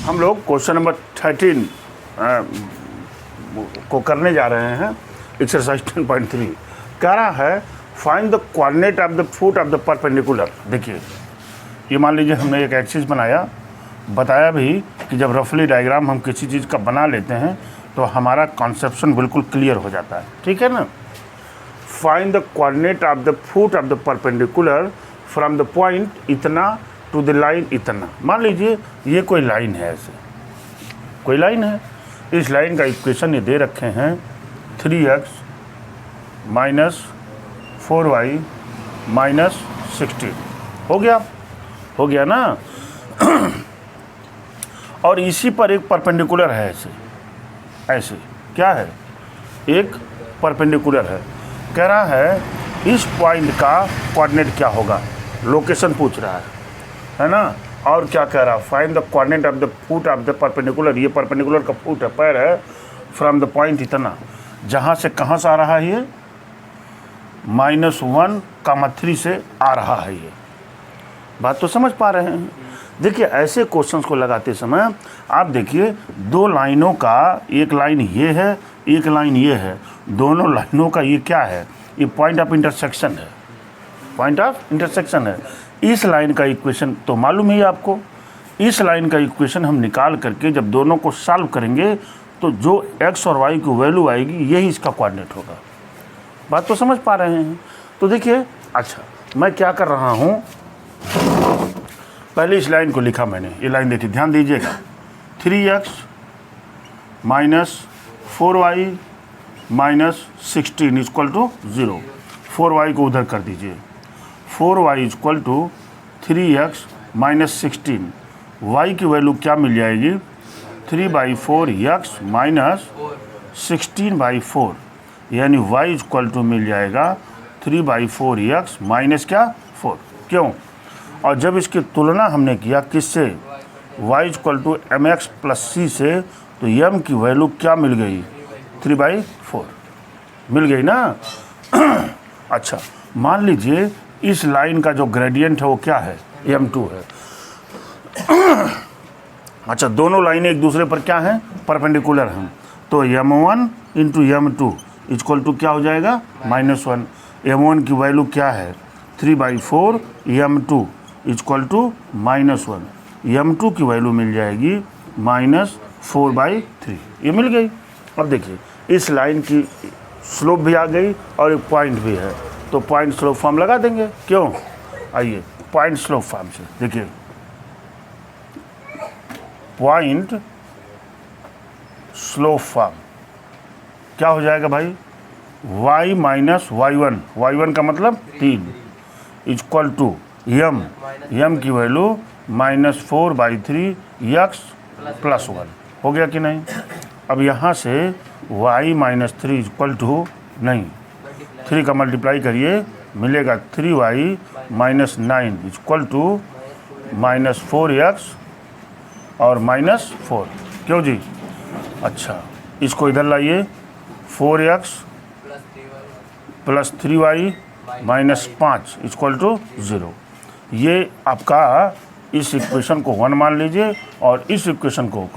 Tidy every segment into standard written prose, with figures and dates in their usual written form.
हम लोग question number 13 को करने जा रहे हैं। एक्सरसाइज 10.3 कह रहा है find the coordinate of the foot of the perpendicular. देखिए ये मान लीजिए हमने एक एक्सिस बनाया, बताया भी कि जब रफली डायग्राम हम किसी चीज़ का बना लेते हैं तो हमारा कॉन्सेप्शन बिल्कुल क्लियर हो जाता है, ठीक है ना। Find the coordinate of the foot of the perpendicular from the point इतना टू द लाइन इतना। मान लीजिए ये कोई लाइन है, ऐसे कोई लाइन है, इस लाइन का इक्वेशन ये दे रखे हैं 3x माइनस 4y माइनस 16। हो गया ना। और इसी पर एक परपेंडिकुलर है, ऐसे क्या है, एक परपेंडिकुलर है। कह रहा है इस पॉइंट का कोऑर्डिनेट क्या होगा, लोकेशन पूछ रहा है ना। और क्या कह रहा है, find the coordinate of the foot of the perpendicular. ये परपेंडिकुलर का फुट है, पैर है, फ्रॉम द पॉइंट इतना, जहाँ से कहाँ से आ रहा है, ये -1,3 से आ रहा है। ये बात तो समझ पा रहे हैं। देखिए ऐसे क्वेश्चंस को लगाते समय आप देखिए दो लाइनों का, एक लाइन ये है, एक लाइन ये है, दोनों लाइनों का ये क्या है, ये पॉइंट ऑफ इंटरसेक्शन है, पॉइंट ऑफ इंटरसेक्शन है। इस लाइन का इक्वेशन तो मालूम ही आपको, इस लाइन का इक्वेशन हम निकाल करके जब दोनों को सॉल्व करेंगे तो जो x और y की वैल्यू आएगी यही इसका कोऑर्डिनेट होगा। बात तो समझ पा रहे हैं। तो देखिए अच्छा मैं क्या कर रहा हूँ, पहले इस लाइन को लिखा मैंने, ये लाइन देखिए ध्यान दीजिएगा, 3x minus 4y minus 16 equal to 0। 4y को उधर कर दीजिए, 4y equal to 3x minus 16। y की वैल्यू क्या मिल जाएगी, 3/4x माइनस 16/4, यानी y इक्वल टू मिल जाएगा 3/4x माइनस क्या 4। क्यों? और जब इसकी तुलना हमने किया किससे, y equal to mx plus c से, तो m की वैल्यू क्या मिल गई, 3/4 मिल गई ना। अच्छा मान लीजिए इस लाइन का जो ग्रेडियंट है वो क्या है, m2 है। अच्छा दोनों लाइनें एक दूसरे पर क्या हैं, परपेंडिकुलर हैं, तो m1 into m2 equal to क्या हो जाएगा, -1। m1 की वैल्यू क्या है, 3/4, m2 इक्वल टू -1। m2 की वैल्यू मिल जाएगी -4/3, ये मिल गई। अब देखिए इस लाइन की स्लोप भी आ गई और एक पॉइंट भी है, तो पॉइंट स्लोप फॉर्म लगा देंगे। क्यों, आइए पॉइंट स्लोप फॉर्म से देखिए, पॉइंट स्लोप फॉर्म क्या हो जाएगा भाई, y माइनस y1 का मतलब 3 इक्वल टू m की वैल्यू -4/3 x प्लस 1। हो गया कि नहीं। अब यहाँ से y माइनस 3 इक्वल टू, नहीं 3 का मल्टीप्लाई करिए, मिलेगा 3y minus 9 equal to -4x और -4। क्यों जी, अच्छा इसको इधर लाइए, 4x plus 3y minus 5 equal to 0। ये आपका इस इक्वेशन को 1 मान लीजिए और इस इक्वेशन को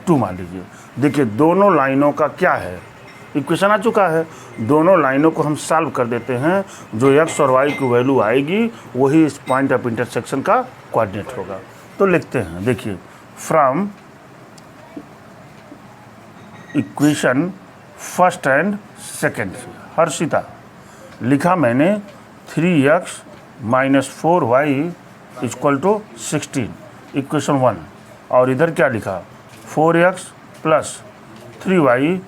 2 मान लीजिए। देखिए दोनों लाइनों का क्या है, इक्वेशन आ चुका है, दोनों लाइनों को हम सॉल्व कर देते हैं, जो x और y की वैल्यू आएगी वही इस पॉइंट ऑफ इंटरसेक्शन का कोऑर्डिनेट होगा। तो लिखते हैं, देखिए from equation first and second से, हर्षिता लिखा मैंने 3x minus 4y equal to 16, equation 1। और इधर क्या लिखा, 4x प्लस 3y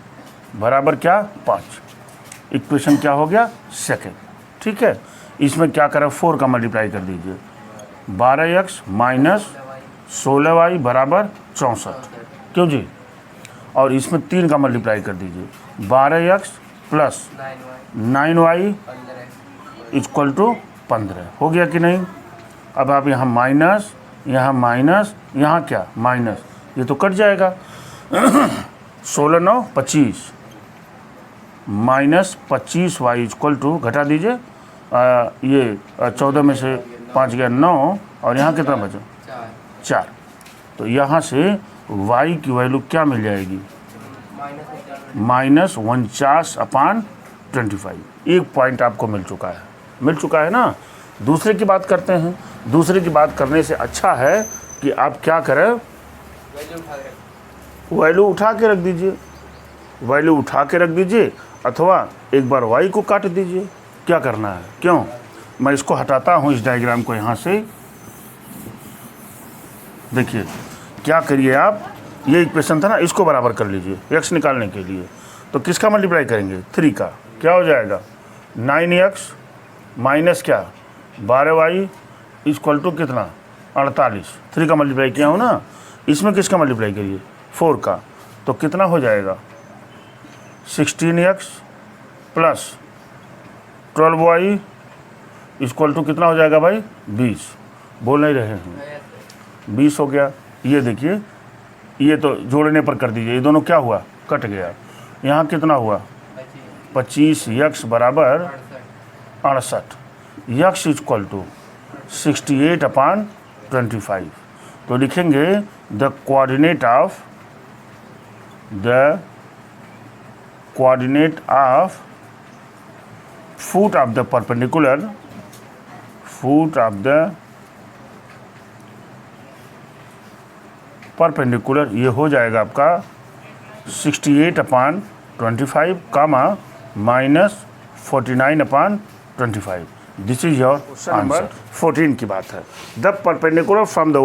बराबर क्या 5, इक्वेशन क्या हो गया सेकेंड। ठीक है, इसमें क्या करें, 4 का मल्टीप्लाई कर दीजिए, 12x माइनस 16y बराबर 64। क्यों जी, और इसमें 3 का मल्टीप्लाई कर दीजिए, 12x plus 9y equal to 15। हो गया कि नहीं। अब आप यहाँ माइनस, यहाँ माइनस, यहाँ क्या माइनस, ये तो कट जाएगा। 16 9 25 माइनस 25y इक्वल टू, घटा दीजिए, ये 14 में से 5 गया 9, और यहाँ कितना बचा 4। तो यहाँ से y की वैल्यू क्या मिल जाएगी, -49/25। एक पॉइंट आपको मिल चुका है ना। दूसरे की बात करते हैं। दूसरे की बात करने से अच्छा है कि आप क्या करें, वैल्यू उठा के रख दीजिए, अथवा एक बार y को काट दीजिए। क्या करना है, क्यों, मैं इसको हटाता हूँ इस डायग्राम को यहाँ से। देखिए क्या करिए आप, ये इक्वेशन था ना, इसको बराबर कर लीजिए x निकालने के लिए। तो किसका मल्टीप्लाई करेंगे, 3 का। क्या हो जाएगा, 9x माइनस क्या 12y इक्वल टू कितना 48। 3 का मल्टीप्लाई किया हो ना, इसमें किसका मल्टीप्लाई करिए 4 का। तो कितना हो जाएगा 16x plus 12y equal to कितना हो जाएगा भाई 20। बोल नहीं रहे हैं, 20 हो गया। ये देखिए, ये तो जोड़ने पर कर दीजिए, ये दोनों क्या हुआ, कट गया। यहाँ कितना हुआ 25x बराबर 68, x इक्वल टू 68/25। तो लिखेंगे the coordinate of foot of the perpendicular ये हो जाएगा आपका 68/25 कामा -49/25। This is your answer. 14 की बात है। The perpendicular from the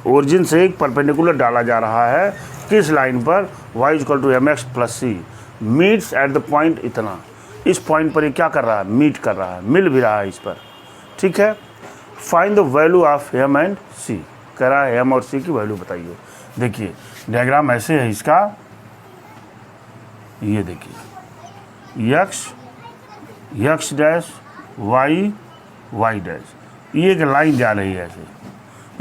origin से एक परपेंडिकुलर डाला जा रहा है किस लाइन पर, y equal to mx plus c meets at the point इतना। इस पॉइंट पर ये क्या कर रहा है, मीट कर रहा है, मिल भी रहा है इस पर। ठीक है, find the value of m and c, कह रहा है m और c की वैल्यू बताइए। देखिए डायग्राम ऐसे है इसका, ये देखिए x डैश y डैश, ये एक लाइन जा रही है ऐसे।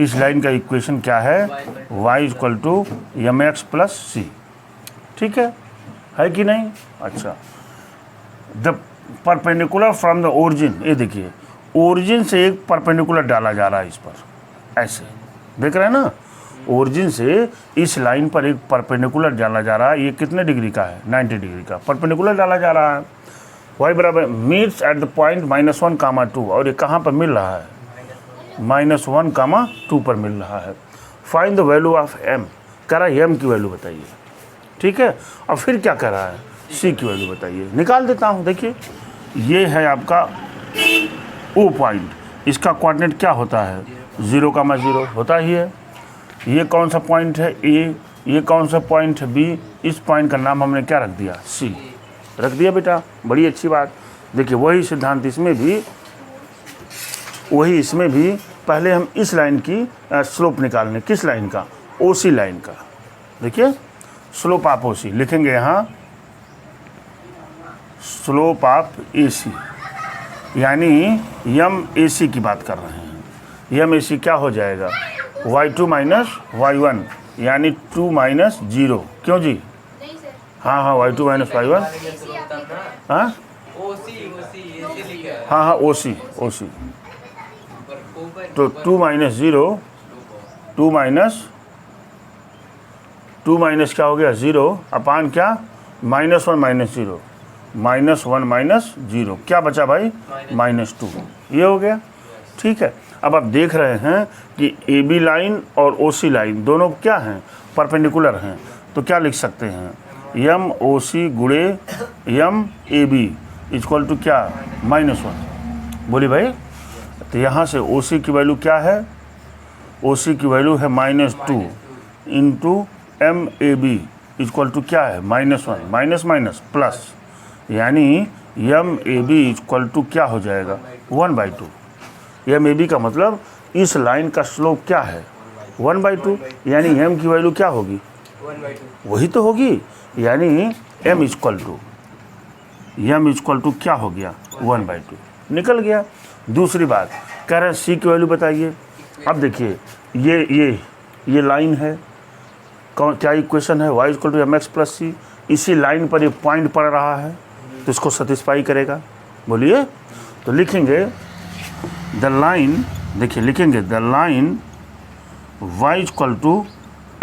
इस लाइन का इक्वेशन क्या है, y equal to mx plus c। ठीक है कि नहीं। अच्छा, the perpendicular from the origin, ये देखिए ओरिजिन से एक परपेंडिकुलर डाला जा रहा है इस पर, ऐसे देख रहे हैं ना। ओरिजिन से इस लाइन पर एक परपेंडिकुलर डाला जा रहा है, ये कितने डिग्री का है 90 डिग्री का परपेंडिकुलर डाला जा रहा है। y बराबर मीट्स एट द पॉइंट -1, 2, और ये कहाँ पर मिल रहा है -1, 2 पर मिल रहा है। Find the value of m, कह रहा है m की वैल्यू बताइए। ठीक है, और फिर क्या कह रहा है c की वैल्यू बताइए। निकाल देता हूँ। देखिए ये है आपका o पॉइंट, इसका कोऑर्डिनेट क्या होता है 0, होता ही है। ये कौन सा पॉइंट है a, ये कौन सा पॉइंट है b, इस पॉइंट का नाम हमने क्या रख दिया c रख दिया बेटा, बड़ी अच्छी बात। देखिए वही सिद्धांत इसमें भी, पहले हम इस लाइन की स्लोप निकालने, किस लाइन का, ओसी लाइन का। देखिए स्लोप ऑफ ओसी लिखेंगे यहाँ, स्लोप ऑफ एसी, यानी यम एसी की बात कर रहे हैं। यम एसी क्या हो जाएगा y2 माइनस y1, यानी 2 माइनस 0। क्यों जी, हाँ y2 माइनस y1, हाँ ओसी। तो 2 माइनस 0, 2 माइनस क्या हो गया 0 अपान क्या -1 माइनस 0, -1 -0 क्या बचा भाई -2, ये हो गया। ठीक है, अब आप देख रहे हैं कि AB लाइन और OC लाइन दोनों क्या हैं, परपेंडिकुलर हैं। तो क्या लिख सकते हैं, यम OC गुणे यम AB इक्वल टू क्या -1। बोली भाई, तो यहाँ से OC की वैल्यू क्या है, OC की वैल्यू है -2 इंटू MAB इक्वल टू क्या है -1, माइनस प्लस, यानी MAB इक्वल टू क्या हो जाएगा 1/2। MAB का मतलब इस लाइन का स्लोप क्या है 1/2, यानी m की वैल्यू क्या होगी 1/2, वही तो होगी, यानी m इक्वल टू क्या हो गया 1/2, निकल गया। दूसरी बात कह रहे हैं c की वैल्यू बताइए। अब देखिए ये लाइन है, क्या इक्वेशन है, y equal to mx plus c। इसी लाइन पर ये पॉइंट पड़ रहा है, तो इसको सेटिस्फाई करेगा। बोलिए, तो लिखेंगे द लाइन, देखिए लिखेंगे the line y equal to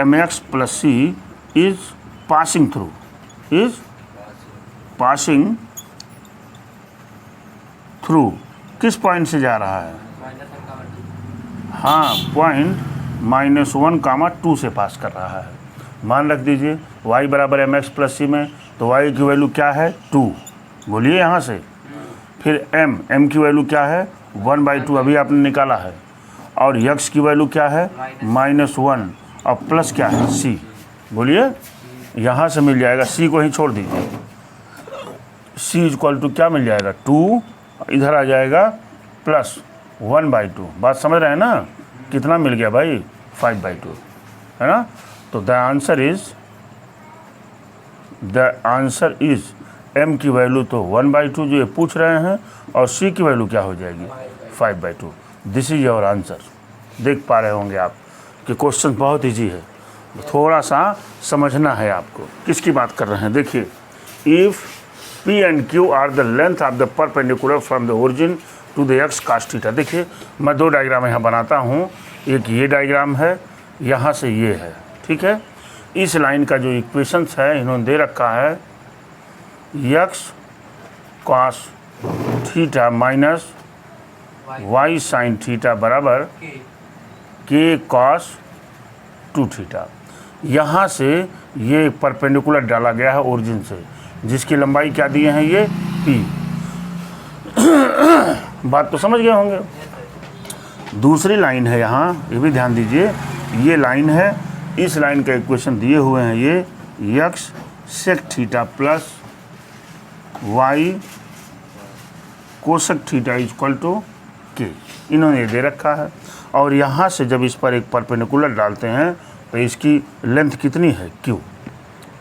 mx plus c is passing through किस पॉइंट से जा रहा है? हाँ, पॉइंट -1, 2 से पास कर रहा है। मान रख दीजिए y बराबर mx प्लस सी में, तो y की वैल्यू क्या है? 2। बोलिए यहाँ से। फिर m की वैल्यू क्या है? 1/2 अभी आपने निकाला है। और x की वैल्यू क्या है? -1 और प्लस क्या है? c। बोलिए, यहाँ से मिल जाएगा, c को ही छोड़ दीजिए। c इक्वल टू क्या मिल जाएगा? 2, इधर आ जाएगा प्लस 1/2। बात समझ रहे हैं ना? कितना मिल गया भाई? 5/2, है ना? तो द आंसर इज m की वैल्यू तो 1/2 जो ये पूछ रहे हैं, और c की वैल्यू क्या हो जाएगी? 5/2। This is your answer. देख पा रहे होंगे आप कि क्वेश्चन बहुत इजी है, थोड़ा सा समझना है आपको। किसकी बात कर रहे हैं? देखिए, if P and Q are the length of the perpendicular from the origin to the x cos theta. देखिए, मैं 2 डायग्राम यहाँ बनाता हूँ। एक ये डायग्राम है, यहाँ से ये है, ठीक है। इस लाइन का जो इक्वेशंस है इन्होंने दे रखा है, x cos theta minus y sine theta बराबर के कॉस 2 थीटा। यहाँ से ये परपेंडिकुलर डाला गया है ओरिजिन से, जिसकी लंबाई क्या दिए हैं? ये p। बात तो समझ गए होंगे। दूसरी लाइन है यहाँ, ये भी ध्यान दीजिए, ये लाइन है। इस लाइन का इक्वेशन दिए हुए हैं, ये x sec theta plus y cosec theta equal to k, इन्होंने दे रखा है। और यहाँ से जब इस पर एक परपेंडिकुलर डालते हैं तो इसकी लेंथ कितनी है? q,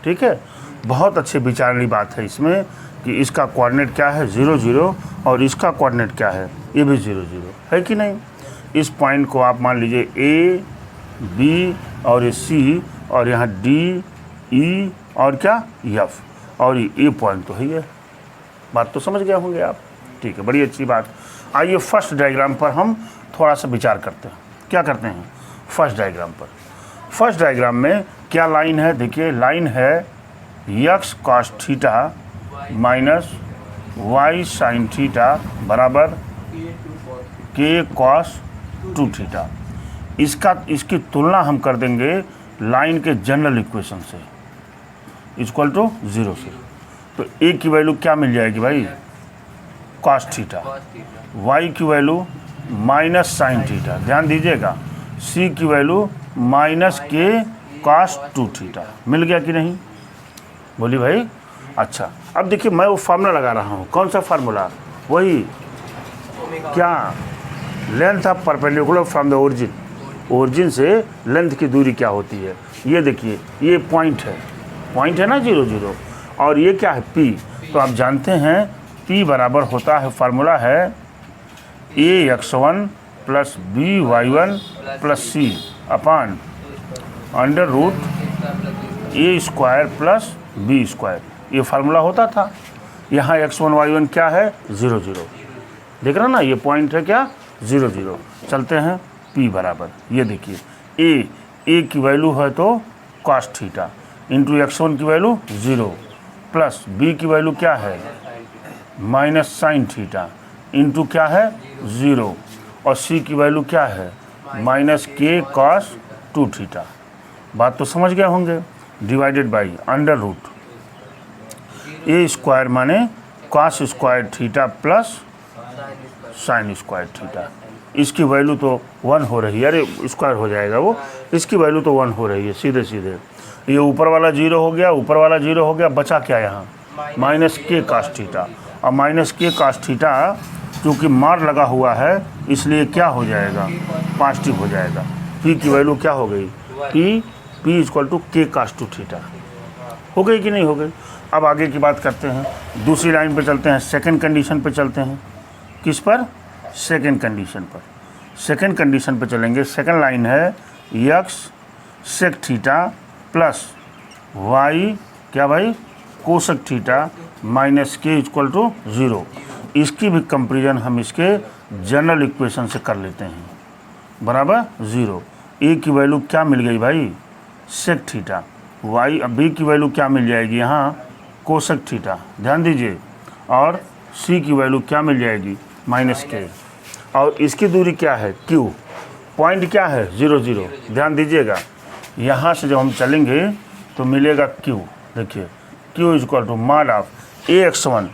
ठीक है। बहुत अच्छे विचार वाली बात है इसमें कि इसका कोऑर्डिनेट क्या है? 0, 0, और इसका कोऑर्डिनेट क्या है? ये भी 0, 0 है कि नहीं। इस पॉइंट को आप मान लीजिए A, B और ये C, और यहाँ D, E और क्या? F, और ये पॉइंट तो है ये। बात तो समझ गए होंगे आप, ठीक है, बड़ी अच्छी बात। आइए फर्स्ट डायग्राम पर हम थोड़ा सा विचार करते हैं। क्या करते हैं? फर्स्ट डायग्राम पर। फर्स्ट डायग्राम में क्या लाइन है? देखिए, लाइन है x cos theta minus y sine theta बराबर के कॉस 2 थीटा। इसकी तुलना हम कर देंगे लाइन के जनरल इक्वेशन से, इक्वल टू 0 से। तो ए की वैल्यू क्या मिल जाएगी भाई? Cos theta. वाई की वैल्यू माइनस साइन थीटा, ध्यान दीजिएगा। सी की वैल्यू माइनस के कॉस 2 थीटा। मिल गया कि नहीं? बोली भाई। अच्छा, अब देखिए, मैं वो फार्मूला लगा रहा हूँ। कौन सा फार्मूला? वही क्या? Length of perpendicular from the origin से लेंथ की दूरी क्या होती है? ये देखिए, ये पॉइंट है ना 0, 0, और ये क्या है? P। तो आप जानते हैं P बराबर होता है, फार्मूला है ax1 plus by1 plus c upon under root a square plus b square. ये फार्मूला होता था। यहाँ x1 y1 क्या है? 0, 0। देख रहे हो ना, ये पॉइंट है क्या? 0, 0। चलते हैं P बराबर, ये देखिए, a की वैल्यू है तो कॉस थीटा इंटू x1 की वैल्यू 0 प्लस b की वैल्यू क्या है? माइनस साइन थीटा इंटू क्या है? 0, और c की वैल्यू क्या है? माइनस के कॉस 2 थीटा। बात तो समझ गए होंगे। Divided by under root A square माने cos square theta plus sine square theta. इसकी वैल्यू तो 1 हो रही है, अरे स्क्वायर हो जाएगा वो, इसकी वैल्यू तो 1 हो रही है सीधे सीधे। ये ऊपर वाला 0 हो गया, ऊपर वाला 0 हो गया, बचा क्या यहाँ? माइनस के कॉस थीटा। और माइनस के कॉस थीटा क्योंकि मार लगा हुआ है इसलिए क्या हो जाएगा? पॉजिटिव हो जाएगा। पी की वैल्यू क्या हो गई? पी इक्वल टू के कॉस 2 थीटा। हो गई कि नहीं हो गई? अब आगे की बात करते हैं, दूसरी लाइन पे चलते हैं, सेकंड कंडीशन पे चलते हैं। किस पर? सेकंड कंडीशन पर। सेकंड कंडीशन पे चलेंगे। सेकंड लाइन है x sec theta plus y क्या भाई? Cosec theta minus k equal to 0। इसकी भी कंपेरिजन हम इसके जनरल इक्वेशन से कर लेते हैं, बराबर 0। ए की वैल्यू क्या मिल गई भाई, सेक थीटा। वाई बी की वैल्यू क्या मिल जाएगी यहाँ, कोसेक थीटा, ध्यान दीजिए। और सी की वैल्यू क्या मिल जाएगी, माइनस के। और इसकी दूरी क्या है, क्यू। पॉइंट क्या है, 0 0, ध्यान दीजिएगा। यहाँ से जब हम चलेंगे तो मिलेगा क्यू। देखिए q is equal to mod of a x one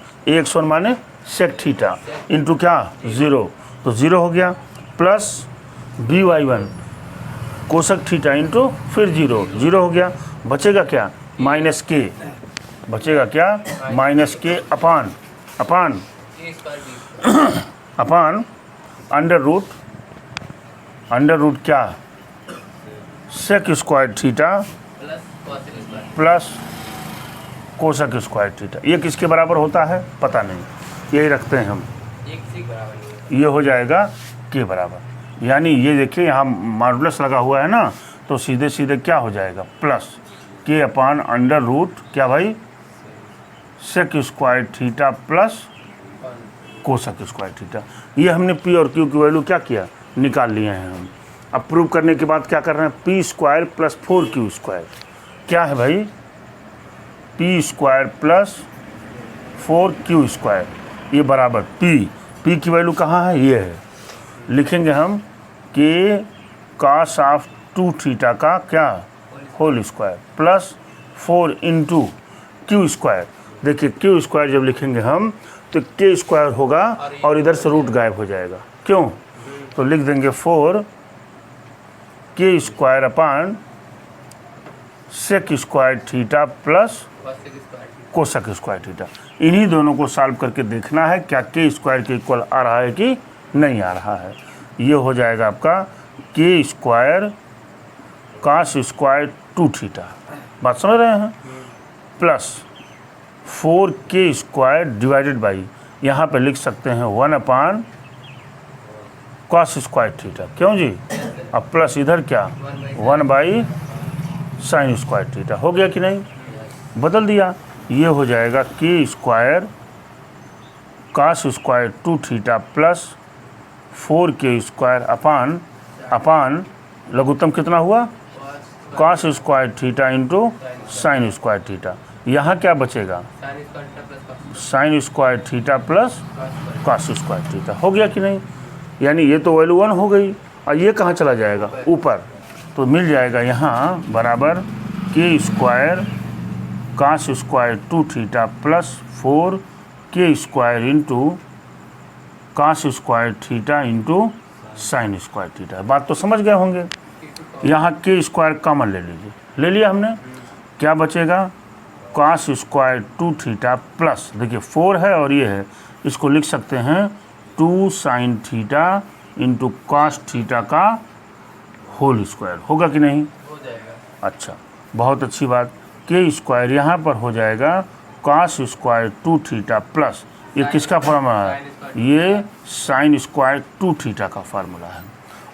माने सेक थीटा इंटू क्या 0, तो 0 हो गया, plus b y one cosec theta into फिर 0 हो गया, बचेगा क्या, माइनस के। बचेगा क्या, माइनस के अपान अंडर रूट क्या, sec square theta plus cosec square theta. ये किसके बराबर होता है पता नहीं, यही रखते हैं हम, ये हो जाएगा के बराबर। यानी ये देखिए यहाँ मॉडुलस लगा हुआ है ना, तो सीधे सीधे क्या हो जाएगा, प्लस के अपान अंडर रूट क्या भाई, sec square theta plus cosec square theta. ये हमने पी और क्यू की वैल्यू क्या किया, निकाल लिए हैं हम। अब प्रूव करने के बाद क्या कर रहे हैं, P square plus 4q square क्या है भाई, P square plus 4q square, ये बराबर पी की वैल्यू कहाँ है, ये है। लिखेंगे हम के कास ऑफ 2 थीटा का क्या, whole square plus 4 into q square. देखिए क्यू स्क्वायर जब लिखेंगे हम तो के स्क्वायर होगा और इधर से रूट गायब हो जाएगा, क्यों, तो लिख देंगे 4 k square upon sec square theta plus cosec square theta. इन्हीं दोनों को सॉल्व करके देखना है क्या के स्क्वायर के इक्वल आ रहा है कि नहीं आ रहा है। ये हो जाएगा आपका के स्क्वायर कास स्क्वायर 2 थीटा, बात समझ रहे हैं, plus 4k square divided by, यहाँ पे लिख सकते हैं 1 अपान कॉस स्क्वायर थीटा, क्यों जी, अब प्लस इधर क्या 1 बाई साइन स्क्वायर थीटा। हो गया कि नहीं, बदल दिया। ये हो जाएगा K square cos square 2 theta plus 4k square upon लघुत्तम कितना हुआ, cos square theta into sine square theta. यहाँ क्या बचेगा, sine square theta plus cos square theta. हो गया कि नहीं, यानी ये तो वैल्यू 1 हो गई और ये कहाँ चला जाएगा, ऊपर, तो मिल जाएगा यहाँ बराबर के square cos square 2 theta plus 4k square into cos square theta into sine square theta. बात तो समझ गए होंगे। यहाँ के स्क्वायर कॉमन ले लीजिए, ले लिया हमने, क्या बचेगा, कॉस स्क्वायर 2 थीटा प्लस, देखिए 4 है और ये है, इसको लिख सकते हैं 2 sine theta into cos theta का होल स्क्वायर। होगा कि नहीं, हो जाएगा। अच्छा, बहुत अच्छी बात। के स्क्वायर यहाँ पर हो जाएगा कॉस स्क्वायर 2 थीटा प्लस, ये किसका फार्मूला है, ये साइन स्क्वायर 2 थीटा का फार्मूला है,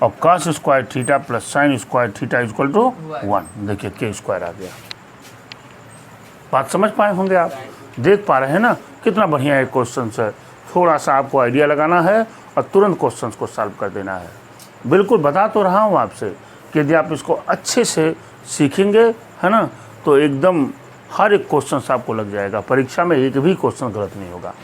और cos square theta plus sine square theta equal to 1। देखिए के स्क्वायर आ गया। बात समझ पाए होंगे आप, देख पा रहे हैं ना, कितना बढ़िया एक क्वेश्चन है। थोड़ा सा आपको आइडिया लगाना है और तुरंत क्वेश्चन को सॉल्व कर देना है। बिल्कुल बता तो रहा हूँ आपसे कि यदि आप इसको अच्छे से सीखेंगे, है ना, तो एकदम हर एक क्वेश्चन आपको लग जाएगा, परीक्षा में एक भी क्वेश्चन गलत नहीं होगा।